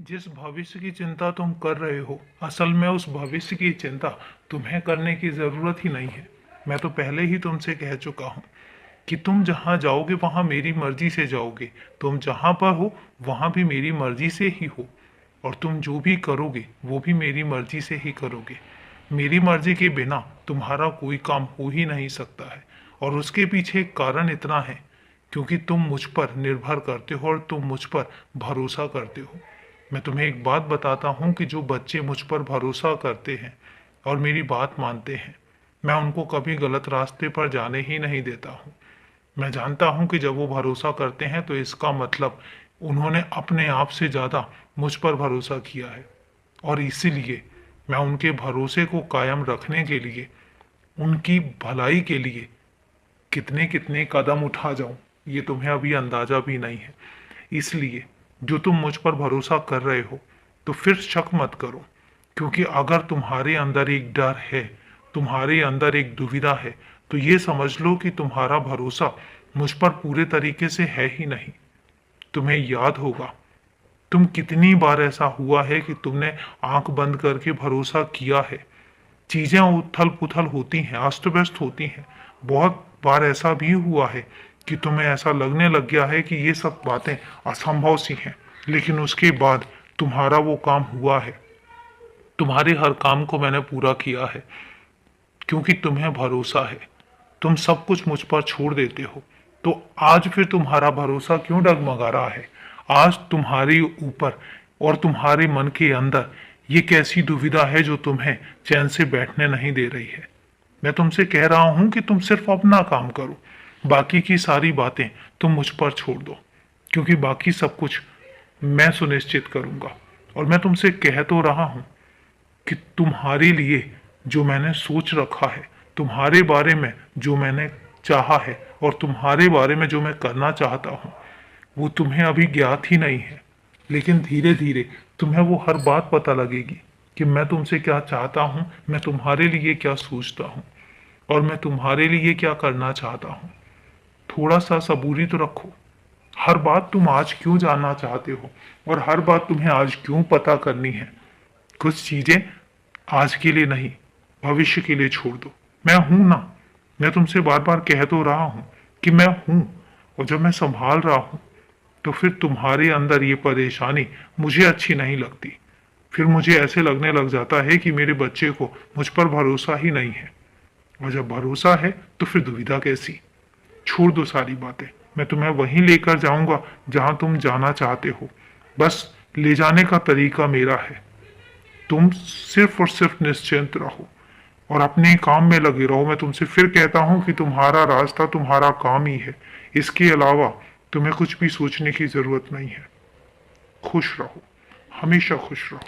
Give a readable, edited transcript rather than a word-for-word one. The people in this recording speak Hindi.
जिस भविष्य की चिंता तुम कर रहे हो, असल में उस भविष्य की चिंता तुम्हें करने की ज़रूरत ही नहीं है। मैं तो पहले ही तुमसे कह चुका हूँ कि तुम जहाँ जाओगे वहाँ मेरी मर्जी से जाओगे। तुम जहाँ पर हो वहाँ भी मेरी मर्जी से ही हो, और तुम जो भी करोगे वो भी मेरी मर्जी से ही करोगे। मेरी मर्जी के बिना तुम्हारा कोई काम हो ही नहीं सकता है, और उसके पीछे एक कारण इतना है क्योंकि तुम मुझ पर निर्भर करते हो और तुम मुझ पर भरोसा करते हो। मैं तुम्हें एक बात बताता हूँ कि जो बच्चे मुझ पर भरोसा करते हैं और मेरी बात मानते हैं, मैं उनको कभी गलत रास्ते पर जाने ही नहीं देता हूँ। मैं जानता हूँ कि जब वो भरोसा करते हैं तो इसका मतलब उन्होंने अपने आप से ज़्यादा मुझ पर भरोसा किया है, और इसीलिए मैं उनके भरोसे को कायम रखने के लिए, उनकी भलाई के लिए कितने कितने कदम उठा जाऊं, ये तुम्हें अभी अंदाजा भी नहीं है। इसलिए जो तुम मुझ पर भरोसा कर रहे हो, तो फिर शक मत करो, क्योंकि अगर तुम्हारे अंदर एक डर है, तुम्हारे अंदर एक दुविधा है, तो ये समझ लो कि तुम्हारा भरोसा मुझ पर पूरे तरीके से है ही नहीं। तुम्हें याद होगा, तुम कितनी बार ऐसा हुआ है कि तुमने आंख बंद करके भरोसा किया है। चीजें उथल पुथल होती हैं, अस्त व्यस्त होती हैं। बहुत बार ऐसा भी हुआ है कि तुम्हें ऐसा लगने लग गया है कि ये सब बातें असंभव सी हैं, लेकिन उसके बाद तुम्हारा वो काम हुआ है। तुम्हारे हर काम को मैंने पूरा किया है, क्योंकि तुम्हें भरोसा है। तुम सब कुछ मुझ पर छोड़ देते हो, तो आज फिर तुम्हारा भरोसा क्यों डगमगा रहा है? आज तुम्हारे ऊपर और तुम्हारे मन के अंदर ये कैसी दुविधा है जो तुम्हें चैन से बैठने नहीं दे रही है? मैं तुमसे कह रहा हूं कि तुम सिर्फ अपना काम करो, बाकी की सारी बातें तुम मुझ पर छोड़ दो, क्योंकि बाकी सब कुछ मैं सुनिश्चित करूंगा। और मैं तुमसे कह तो रहा हूं कि तुम्हारे लिए जो मैंने सोच रखा है, तुम्हारे बारे में जो मैंने चाहा है, और तुम्हारे बारे में जो मैं करना चाहता हूँ, वो तुम्हें अभी ज्ञात ही नहीं है। लेकिन धीरे धीरे तुम्हें वो हर बात पता लगेगी कि मैं तुमसे क्या चाहता हूँ, मैं तुम्हारे लिए क्या सोचता हूँ, और मैं तुम्हारे लिए क्या करना चाहता हूँ। थोड़ा सा सबूरी तो रखो। हर बात तुम आज क्यों जानना चाहते हो, और हर बात तुम्हें आज क्यों पता करनी है? कुछ चीजें आज के लिए नहीं, भविष्य के लिए छोड़ दो। मैं हूं ना, मैं तुमसे बार बार कह तो रहा हूं कि मैं हूं, और जब मैं संभाल रहा हूं तो फिर तुम्हारे अंदर ये परेशानी मुझे अच्छी नहीं लगती। फिर मुझे ऐसे लगने लग जाता है कि मेरे बच्चे को मुझ पर भरोसा ही नहीं है, और जब भरोसा है तो फिर दुविधा कैसी? छोड़ दो सारी बातें। मैं तुम्हें वहीं लेकर जाऊंगा जहां तुम जाना चाहते हो। बस ले जाने का तरीका मेरा है। तुम सिर्फ और सिर्फ निश्चिंत रहो और अपने काम में लगे रहो। मैं तुमसे फिर कहता हूं कि तुम्हारा रास्ता तुम्हारा काम ही है। इसके अलावा तुम्हें कुछ भी सोचने की जरूरत नहीं है। खुश रहो, हमेशा खुश रहो।